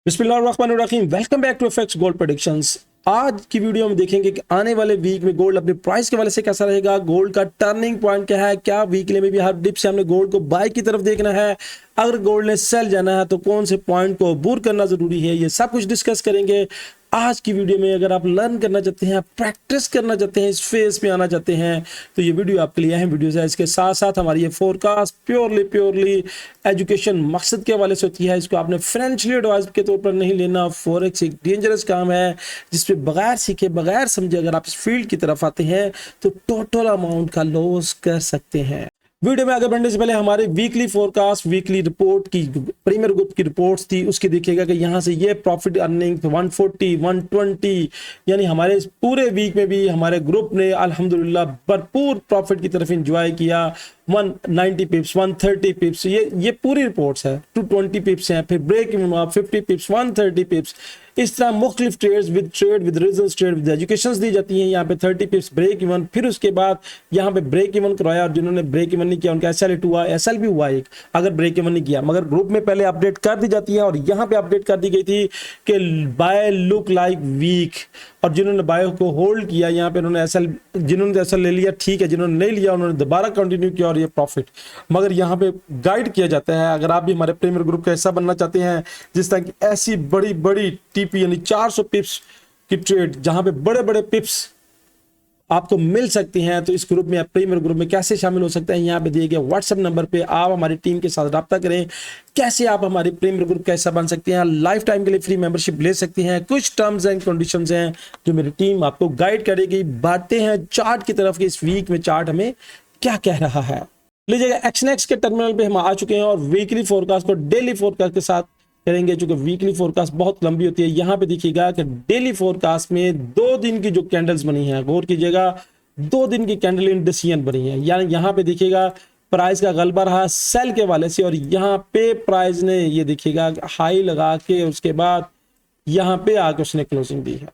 बिस्मिल्लाहिर्रहमानिर्रहीम। Welcome back to FX gold predictions. आज की वीडियो में देखेंगे कि आने वाले वीक में गोल्ड अपने प्राइस के वाले से कैसा रहेगा, गोल्ड का टर्निंग पॉइंट क्या है, क्या वीकली में भी हर डिप से हमने गोल्ड को बाय की तरफ देखना है, अगर गोल्ड ने सेल जाना है तो कौन से पॉइंट को अबूर करना जरूरी है, ये सब कुछ डिस्कस करेंगे आज की वीडियो में। अगर आप लर्न करना चाहते हैं, प्रैक्टिस करना चाहते हैं, इस फेज में आना चाहते हैं तो ये वीडियो आपके लिए अहम वीडियो है। इसके साथ साथ हमारी ये फोरकास्ट प्योरली एजुकेशन मकसद के हवाले से होती है। इसको आपने फाइनेंशियल एडवाइस के तौर पर नहीं लेना। फॉरेक्स एक डेंजरस काम है जिसपे बगैर सीखे बगैर समझे अगर आप इस फील्ड की तरफ आते हैं तो टोटल अमाउंट का लॉस कर सकते हैं। वीडियो में आगे बढ़ने से पहले हमारे वीकली फोरकास्ट, वीकली रिपोर्ट की प्रीमियर ग्रुप की रिपोर्ट्स थी, उसकी देखिएगा कि यहाँ से ये प्रॉफिट अर्निंग 140 120 यानी हमारे पूरे वीक में भी हमारे ग्रुप ने अल्हम्दुलिल्लाह भरपूर प्रॉफिट की तरफ एंजॉय किया। 190 पिप्स, 130 पिप्स, ये पूरी रिपोर्ट्स है। 220 पिप्स हैं, फिर ब्रेक इवन हुआ 50 पिप्स, 130 पिप्स। इस तरह मुख्तलिफ trade with results, trade with educations दी जाती हैं। यहाँ पे 30 पिप्स ब्रेक इवन, फिर उसके बाद यहाँ पे ब्रेक इवन करवाया और जिन्होंने ब्रेक इवन नहीं किया उनका एसएल हुआ, एसएल भी हुआ एक, अगर ब्रेक इवन नहीं किया। मगर ग्रुप में पहले अपडेट कर दी जाती है और यहाँ पे अपडेट कर दी गई थी कि बाय लुक लाइक वीक, और जिन्होंने बाय को होल्ड किया यहाँ पे उन्होंने एसएल, जिन्होंने एसएल ले लिया ठीक है, जिन्होंने नहीं लिया उन्होंने दोबारा कंटिन्यू किया और ये प्रॉफिट। मगर यहाँ पे गाइड किया जाता है, अगर आप भी हमारे प्रीमियर ग्रुप का हिस्सा बनना चाहते हैं, जिस तरह की ऐसी बड़ी बड़ी टीपी यानी 400 पिप्स की ट्रेड जहां पे बड़े बड़े पिप्स आपको मिल सकती हैं, तो इस ग्रुप में, प्रीमियर ग्रुप में कैसे शामिल हो सकते हैं, यहाँ पे दिए गए व्हाट्सएप नंबर पे आप हमारी टीम के साथ रब्ता करें। कैसे आप हमारी प्रीमियर ग्रुप का हिस्सा बन सकते हैं, लाइफ टाइम के लिए फ्री मेंबरशिप ले सकते हैं। कुछ टर्म्स एंड कंडीशंस हैं जो मेरी टीम आपको गाइड करेगी। बढ़ते हैं चार्ट की तरफ कि इस वीक में चार्ट हमें क्या कह रहा है। लीजिएगा एक्सनेक्स के टर्मिनल पे हम आ चुके हैं और वीकली फोरकास्ट को डेली फोरकास्ट के साथ करेंगे, क्योंकि वीकली फोरकास्ट बहुत लंबी होती है। यहाँ पे देखिएगा कि डेली फोरकास्ट में 2 दिन की जो कैंडल्स बनी है, गौर कीजिएगा, 2 दिन की कैंडल इंडिसियन बनी है। यानी यहाँ पे देखिएगा प्राइस का गलबा रहा सेल के वाले से और यहाँ पे प्राइस ने ये देखिएगा हाई लगा के उसके बाद यहाँ पे आके उसने क्लोजिंग दी है।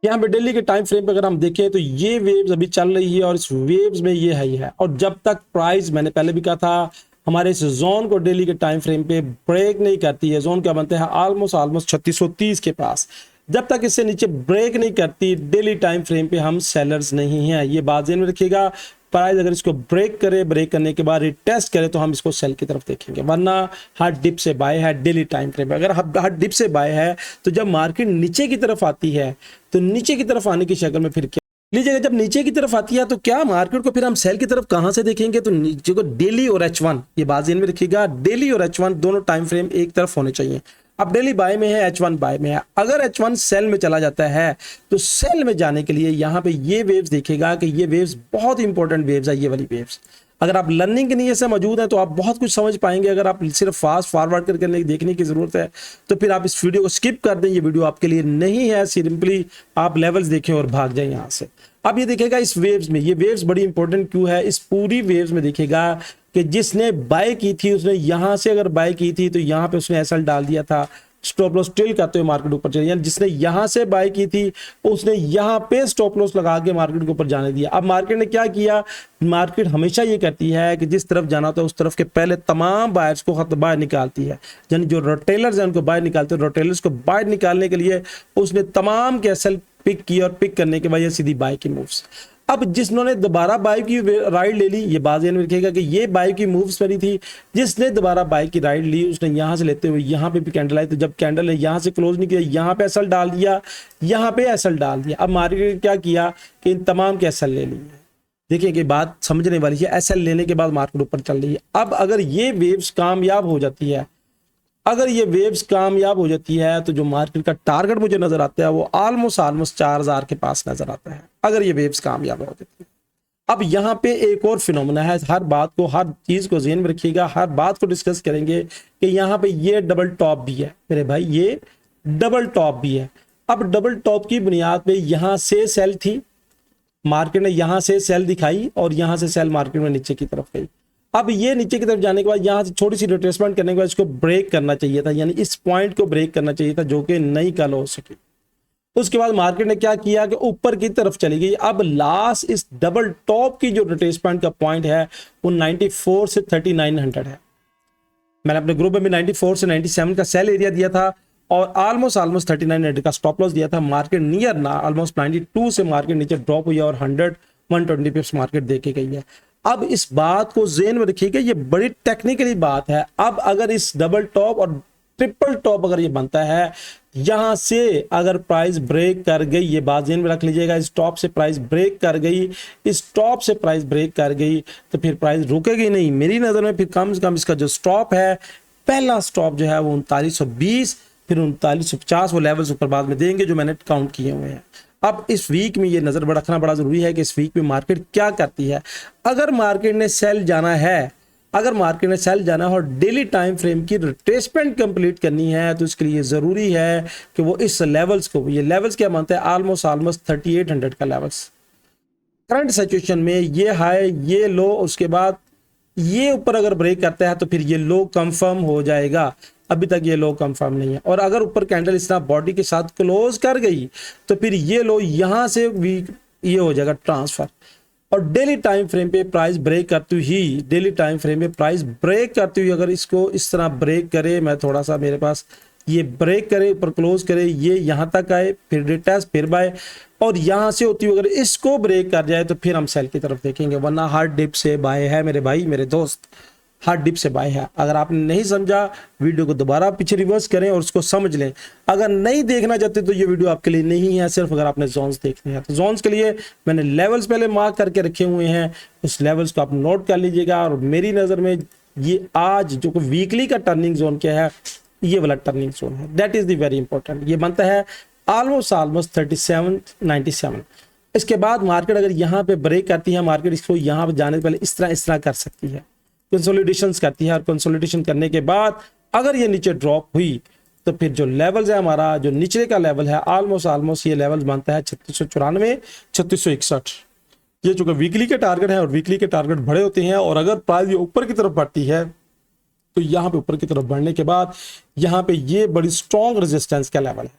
यहाँ पे डेली के टाइम फ्रेम पे अगर हम देखें तो ये वेव्स अभी चल रही है और इस वेव्स में ये हाई है, और जब तक प्राइस, मैंने पहले भी कहा था, हमारे इस जोन को डेली के टाइम फ्रेम पे ब्रेक नहीं करती है, जोन क्या बनता है ऑलमोस्ट 3630 के पास, जब तक इससे नीचे ब्रेक नहीं करती डेली टाइम फ्रेम पे हम सेलर्स नहीं हैं। ये बात ध्यान में रखिएगा। प्राइस अगर इसको ब्रेक करे, ब्रेक करने के बाद रिटेस्ट करे तो हम इसको सेल की तरफ देखेंगे, वरना हर डिप से बाय है डेली टाइम फ्रेम पे। अगर हर डिप से बाय है तो जब मार्केट नीचे की तरफ आती है तो नीचे की तरफ आने की शक्ल में फिर लीजिएगा, जब नीचे की तरफ आती है तो क्या मार्केट को फिर हम सेल की तरफ कहां से देखेंगे, तो नीचे को डेली और H1, ये बात ध्यान में रखिएगा, डेली और H1 दोनों टाइम फ्रेम एक तरफ होने चाहिए। अब डेली बाय में है, H1 बाय में है। अगर H1 सेल में चला जाता है तो सेल में जाने के लिए यहाँ पे ये वेव्स देखिएगा कि ये वेव्स बहुत इंपॉर्टेंट वेव्स है। ये वाली वेव्स अगर आप लर्निंग के नीयत से मौजूद हैं तो आप बहुत कुछ समझ पाएंगे। अगर आप सिर्फ फास्ट फॉरवर्ड करके देखने की जरूरत है तो फिर आप इस वीडियो को स्किप कर दें, ये वीडियो आपके लिए नहीं है। सिंपली आप लेवल्स देखें और भाग जाएं यहाँ से। अब ये देखिएगा इस वेव्स में, ये वेव्स बड़ी इंपॉर्टेंट क्यों है, इस पूरी वेव्स में देखिएगा कि जिसने बाय की थी उसने यहाँ से अगर बाय की थी तो यहाँ पे उसने एसएल डाल दिया था, स्टॉप लॉस टिल करते हुए मार्केट ऊपर चले। यानी जिसने यहां से बाय की थी उसने यहां पे स्टॉप लॉस लगा के मार्केट को ऊपर जाने दिया। अब मार्केट ने क्या किया, मार्केट हमेशा ये करती है कि जिस तरफ जाना होता है उस तरफ के पहले तमाम बायर्स को बाहर निकालती है। यानी जो रिटेलर्स हैं उनको बाहर निकालते हैं, रिटेलर्स को बाहर निकालने के लिए उसने तमाम के एसएल पिक की और पिक करने के बाद ये सीधी बाय की मूव्स। अब जिन्होंने दोबारा बाय की राइड ले ली, ये बात ध्यान में रखिएगा कि ये बाय की मूव्स बनी थी, जिसने दोबारा बाय की राइड ली उसने यहां से लेते हुए यहां पे भी कैंडल आई, तो जब कैंडल ने यहां से क्लोज नहीं किया, यहां पे एसएल डाल दिया, यहां पे एसएल डाल दिया। अब मार्केट ने क्या किया कि इन तमाम के एसएल ले लिए। देखिए कि बात समझने वाली है, एसएल लेने के बाद मार्केट ऊपर चल रही है। अब अगर ये वेव्स कामयाब हो जाती है, अगर ये वेव्स कामयाब हो जाती है तो जो मार्केट का टारगेट मुझे नजर आता है वो ऑलमोस्ट 4000 के पास नजर आता है, अगर ये वेव्स कामयाब हो जाती है। अब यहाँ पे एक और फिनोमेना है, हर बात को, हर चीज को ज़हन में रखिएगा, हर बात को डिस्कस करेंगे कि यहाँ पे ये डबल टॉप भी है मेरे भाई, ये डबल टॉप भी है। अब डबल टॉप की बुनियाद पे यहाँ से सेल थी, मार्केट ने यहाँ से सेल दिखाई और यहाँ से सेल मार्केट में नीचे की तरफ गई। अब ये नीचे की तरफ जाने के बाद यहाँ से छोटी सी रिट्रेसमेंट करने के बाद इसको ब्रेक करना चाहिए था, यानी इस पॉइंट को ब्रेक करना चाहिए था, जो कि नहीं कल हो सकी। उसके बाद मार्केट ने क्या किया कि ऊपर की तरफ चली गई। अब लास्ट इस डबल टॉप की जो रिट्रेसमेंट का पॉइंट है वो 94 से 3900 है। मैंने अपने ग्रुप में भी 94 से 97 का सेल एरिया दिया था और ऑलमोस्ट 39 का स्टॉप लॉस दिया था। मार्केट नियर ना ऑलमोस्ट 92 से मार्केट नीचे ड्रॉप हुई है और 120 पिप्स मार्केट देके गई है। अब इस बात को ज़हन में रखिएगा, ये बड़ी टेक्निकली बात है। अब अगर इस डबल टॉप और ट्रिपल टॉप अगर ये बनता है, यहां से अगर प्राइस ब्रेक कर गई, ये बात ज़हन में रख लीजिएगा, इस टॉप से प्राइस ब्रेक कर गई, इस टॉप से प्राइस ब्रेक कर गई, तो फिर प्राइस रुकेगी नहीं मेरी नज़र में। फिर कम से कम इसका जो स्टॉप है, पहला स्टॉप जो है वो 3920, फिर 3950 वो लेवल्स ऊपर बाद में देंगे जो मैंने काउंट किए हुए हैं। अब इस वीक में ये नज़र रखना बड़ा ज़रूरी है कि इस वीक में मार्केट क्या करती है। अगर मार्केट ने सेल जाना है, अगर मार्केट ने सेल जाना है और डेली टाइम फ्रेम की रिट्रेसमेंट कंप्लीट करनी है, तो इसके लिए ज़रूरी है कि वो इस लेवल्स को, ये लेवल्स क्या मानते हैं, ऑलमोस्ट 3800 का लेवल्स करंट सिचुएशन में, ये हाई ये लो, उसके बाद ये ऊपर अगर ब्रेक करता है तो फिर ये लो कंफर्म हो जाएगा। अभी तक ये लो कंफर्म नहीं है, और अगर ऊपर कैंडल इस तरह बॉडी के साथ क्लोज कर गई तो फिर ये लो यहां से वीक ये हो जाएगा ट्रांसफर। और डेली टाइम फ्रेम पे प्राइस ब्रेक करती हुई, डेली टाइम फ्रेम पे प्राइस ब्रेक करती हुई अगर इसको इस तरह ब्रेक करे, मैं थोड़ा सा मेरे पास ये ब्रेक करे, ऊपर क्लोज करे, ये यहां तक आए, फिर रिटेस्ट, फिर बाय, और यहां से होती हुई अगर इसको ब्रेक कर जाए तो फिर हम सेल की तरफ देखेंगे, वरना हार्ड डिप से बाय है मेरे भाई मेरे दोस्त, हार्ड डिप से बाय है। अगर आपने नहीं समझा, वीडियो को दोबारा पीछे रिवर्स करें और उसको समझ लें। अगर नहीं देखना चाहते तो ये वीडियो आपके लिए नहीं है, सिर्फ अगर आपने जोन्स देखने हैं। तो जोन्स के लिए मैंने लेवल्स पहले मार्क करके रखे हुए हैं, उस लेवल्स को आप नोट कर लीजिएगा। और मेरी नज़र में ये आज जो वीकली का टर्निंग जोन क्या है, ये वाला टर्निंग जोन है, that is the very important. ये बनता है ऑलमोस्ट 3797। इसके बाद मार्केट अगर यहाँ पे ब्रेक करती है, मार्केट इसको यहाँ पे जाने से पहले इस तरह कर सकती है, कंसोलिडेशन करती है, और कंसोलिडेशन करने के बाद अगर ये नीचे ड्रॉप हुई तो फिर जो लेवल्स है हमारा, जो निचले का लेवल है ऑलमोस्ट ये लेवल बनता है 3694 3661। ये चूंकि वीकली के टारगेट है और वीकली के टारगेट बड़े होते हैं, और अगर प्राइस ये ऊपर की तरफ बढ़ती है तो यहाँ पे ऊपर की तरफ बढ़ने के बाद यहाँ पे ये बड़ी स्ट्रॉन्ग रेजिस्टेंस का लेवल है,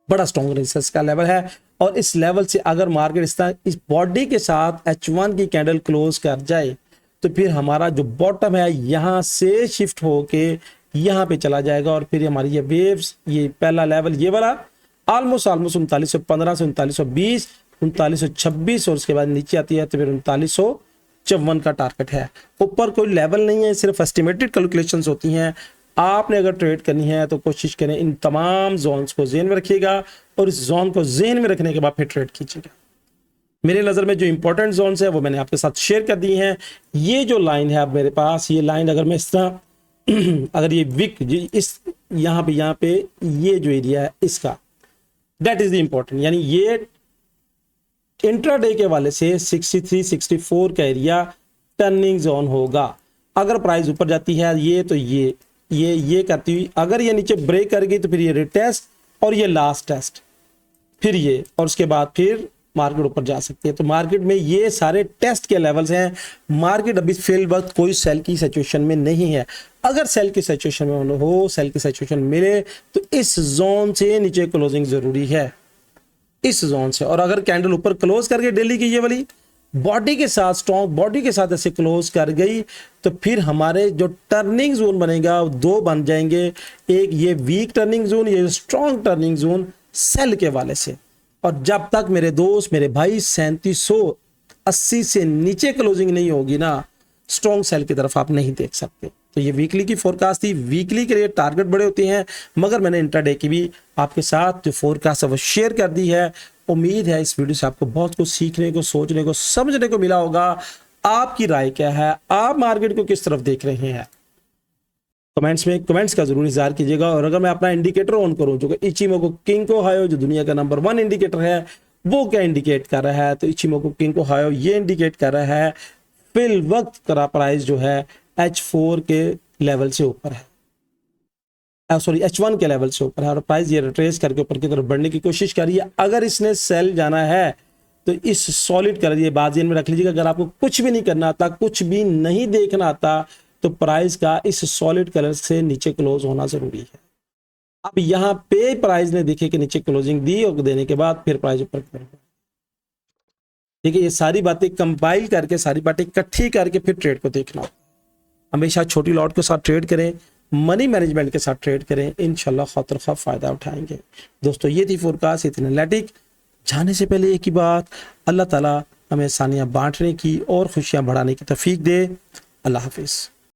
बड़ा स्ट्रॉन्ग रेजिस्टेंस का लेवल है। और इस लेवल से अगर मार्केट इस बॉडी के साथ H1 की कैंडल क्लोज कर जाए तो फिर हमारा जो बॉटम है यहाँ से शिफ्ट होके यहाँ पे चला जाएगा, और फिर हमारी ये वेव्स, ये पहला लेवल ये वाला ऑलमोस्ट 3915 से 3920 3926, और उसके बाद नीचे आती है तो फिर 3954 का टारगेट है। ऊपर कोई लेवल नहीं है, सिर्फ एस्टिमेटेड कैलकुलेशंस होती हैं। आपने अगर ट्रेड करनी है तो कोशिश करें इन तमाम जोन्स को ज़हन में रखिएगा, और इस जोन को ज़हन में रखने के बाद फिर ट्रेड कीजिएगा। मेरे नज़र में जो इंपॉर्टेंट जोन्स है वो मैंने आपके साथ शेयर कर दी हैं। ये जो लाइन है अब मेरे पास, ये लाइन अगर मैं इस तरह अगर ये विक इस यहाँ पे ये जो एरिया है इसका, दैट इज द इंपॉर्टेंट, यानी ये इंट्राडे के वाले से 63 64 का एरिया टर्निंग जोन होगा। अगर प्राइस ऊपर जाती है ये तो ये करती हुई अगर ये नीचे ब्रेक कर गई तो फिर ये रिटेस्ट और ये लास्ट टेस्ट, फिर ये, और उसके बाद फिर मार्केट ऊपर जा सकती है। तो मार्केट में ये सारे टेस्ट के लेवल्स हैं। मार्केट अभी फिल वक्त कोई सेल की सिचुएशन में नहीं है। अगर सेल की सिचुएशन में हो, सेल की सिचुएशन मिले तो इस जोन से नीचे क्लोजिंग जरूरी है, इस जोन से। और अगर कैंडल ऊपर क्लोज करके डेली की ये वाली बॉडी के साथ, स्ट्रॉन्ग बॉडी के साथ ऐसे क्लोज कर गई तो फिर हमारे जो टर्निंग जोन बनेगा दो बन जाएंगे, एक ये वीक टर्निंग जोन, ये स्ट्रॉन्ग टर्निंग जोन सेल के वाले से। और जब तक मेरे दोस्त मेरे भाई 3780 से नीचे क्लोजिंग नहीं होगी ना, स्ट्रॉन्ग सेल की तरफ आप नहीं देख सकते। तो ये वीकली की फोरकास्ट थी। वीकली के लिए टारगेट बड़े होते हैं, मगर मैंने इंट्राडे की भी आपके साथ जो फोरकास्ट है वो शेयर कर दी है। उम्मीद है इस वीडियो से आपको बहुत कुछ सीखने को, सोचने को, समझने को मिला होगा। आपकी राय क्या है? आप मार्केट को किस तरफ देख रहे हैं? कमेंट्स में कमेंट्स का जरूर इज़हार कीजिएगा। और अगर मैं अपना इंडिकेटर ऑन करूं जो कि इचिमोको किंको हायो जो दुनिया का नंबर 1 इंडिकेटर है, वो क्या इंडिकेट कर रहा है? तो इचिमोको किंको हायो ये इंडिकेट कर रहा है फिल वक्त का प्राइस जो है H4 के लेवल से ऊपर है, सॉरी H1 के लेवल से ऊपर है, और प्राइस ये रिट्रेस करके ऊपर की तरफ बढ़ने की कोशिश कर रही है। अगर इसने सेल जाना है तो इस सॉलिड कलर, ये बात ध्यान में रख लीजिएगा। अगर आपको कुछ भी नहीं करना आता, कुछ भी नहीं देखना आता, तो प्राइस का इस सॉलिड कलर से नीचे क्लोज होना जरूरी है। अब यहाँ पे प्राइस ने देखे कि नीचे क्लोजिंग दी और देने के बाद फिर प्राइस ऊपर, ठीक है। ये सारी बातें कंपाइल करके, सारी बातें इकट्ठी करके फिर ट्रेड को देखना। हमेशा छोटी लॉट के साथ ट्रेड करें, मनी मैनेजमेंट के साथ ट्रेड करें, इंशाल्लाह खौतर खा फ़ायदा उठाएंगे। दोस्तों ये थी फोरकास्ट विद एनालिटिक। जाने से पहले एक ही बात, अल्लाह ताला हमें आसानियाँ बांटने की और खुशियाँ बढ़ाने की तौफीक दे। अल्लाह हाफिज़।